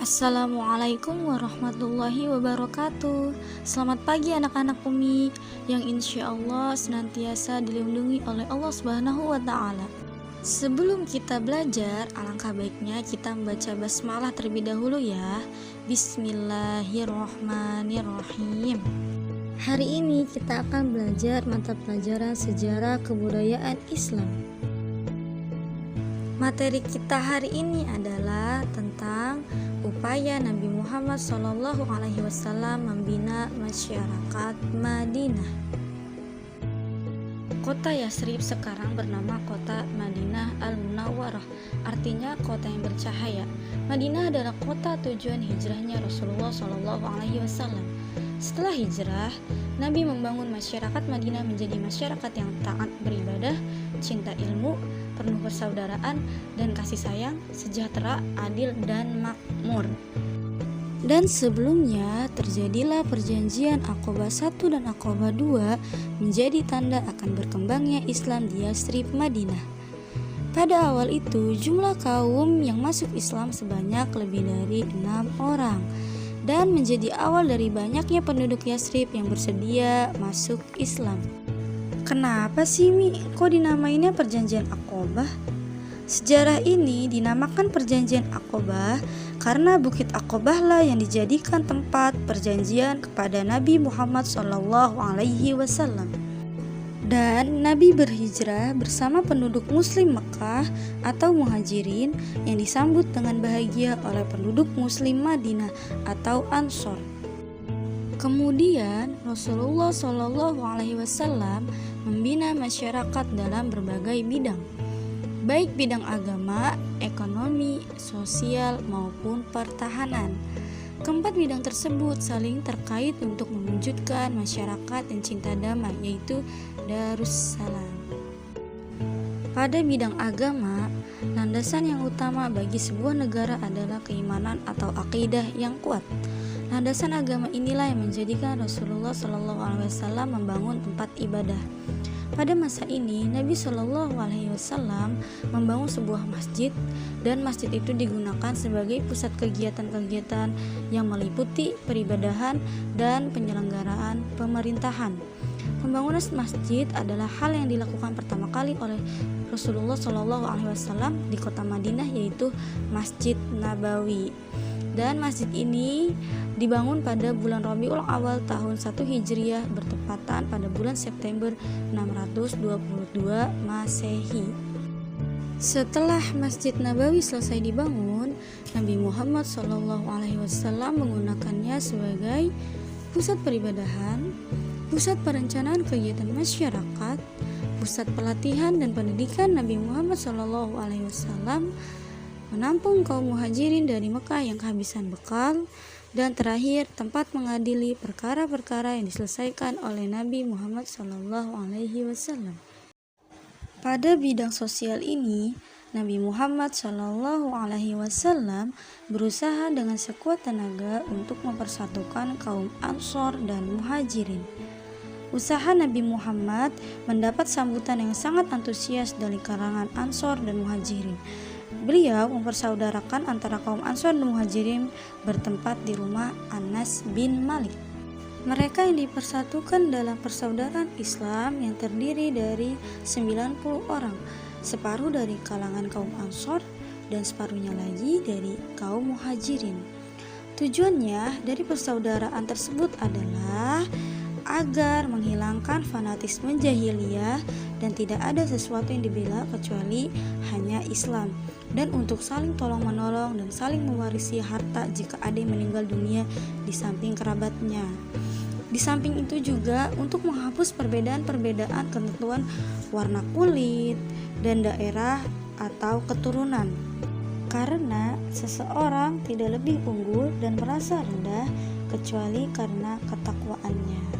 Assalamualaikum warahmatullahi wabarakatuh. Selamat pagi anak-anak Umi yang insya Allah senantiasa dilindungi oleh Allah Subhanahu wa Ta'ala. Sebelum kita belajar, alangkah baiknya kita membaca basmalah terlebih dahulu ya. Bismillahirrahmanirrahim. Hari ini kita akan belajar mata pelajaran sejarah kebudayaan Islam. Materi kita hari ini adalah tentang upaya Nabi Muhammad SAW membina masyarakat Madinah. Kota Yatsrib sekarang bernama Kota Madinah Al-Munawwarah, artinya kota yang bercahaya. Madinah adalah kota tujuan hijrahnya Rasulullah SAW. Setelah hijrah, Nabi membangun masyarakat Madinah menjadi masyarakat yang taat beribadah, cinta ilmu, penuh persaudaraan dan kasih sayang, sejahtera, adil, dan makmur. Dan sebelumnya terjadilah perjanjian Aqabah 1 dan Aqabah 2 menjadi tanda akan berkembangnya Islam di Yatsrib, Madinah. Pada awal itu jumlah kaum yang masuk Islam sebanyak lebih dari 6 orang dan menjadi awal dari banyaknya penduduk Yatsrib yang bersedia masuk Islam. Kenapa sih Mi, kok dinamainnya perjanjian Aqabah? Sejarah ini dinamakan perjanjian Aqabah karena Bukit Aqabah lah yang dijadikan tempat perjanjian kepada Nabi Muhammad SAW. Dan Nabi berhijrah bersama penduduk Muslim Mekah atau Muhajirin yang disambut dengan bahagia oleh penduduk Muslim Madinah atau Ansor. Kemudian Rasulullah SAW membina masyarakat dalam berbagai bidang, baik bidang agama, ekonomi, sosial maupun pertahanan. Keempat bidang tersebut saling terkait untuk mewujudkan masyarakat yang cinta damai, yaitu Darussalam. Pada bidang agama, landasan yang utama bagi sebuah negara adalah keimanan atau akidah yang kuat. Landasan agama inilah yang menjadikan Rasulullah SAW membangun tempat ibadah. Pada masa ini, Nabi SAW membangun sebuah masjid dan masjid itu digunakan sebagai pusat kegiatan-kegiatan yang meliputi peribadahan dan penyelenggaraan pemerintahan. Pembangunan masjid adalah hal yang dilakukan pertama kali oleh Rasulullah SAW di kota Madinah, yaitu Masjid Nabawi. Dan masjid ini dibangun pada bulan Rabiul Awal tahun 1 Hijriah bertepatan pada bulan September 622 Masehi. Setelah Masjid Nabawi selesai dibangun, Nabi Muhammad SAW menggunakannya sebagai pusat peribadahan, pusat perencanaan kegiatan masyarakat, pusat pelatihan dan pendidikan. Nabi Muhammad SAW menampung kaum muhajirin dari Mekah yang kehabisan bekal, dan terakhir tempat mengadili perkara-perkara yang diselesaikan oleh Nabi Muhammad SAW. Pada bidang sosial ini, Nabi Muhammad SAW berusaha dengan sekuat tenaga untuk mempersatukan kaum Ansor dan Muhajirin. Usaha Nabi Muhammad mendapat sambutan yang sangat antusias dari kalangan Ansor dan Muhajirin. Beliau mempersaudarakan antara kaum Ansor dan Muhajirin bertempat di rumah Anas bin Malik. Mereka yang dipersatukan dalam persaudaraan Islam yang terdiri dari 90 orang, separuh dari kalangan kaum Ansor dan separuhnya lagi dari kaum Muhajirin. Tujuannya dari persaudaraan tersebut adalah agar menghilangkan fanatisme jahiliyah dan tidak ada sesuatu yang dibela kecuali hanya Islam, dan untuk saling tolong menolong dan saling mewarisi harta jika ada yang meninggal dunia di samping kerabatnya. Di samping itu juga untuk menghapus perbedaan-perbedaan ketentuan warna kulit dan daerah atau keturunan, karena seseorang tidak lebih unggul dan merasa rendah kecuali karena ketakwaannya.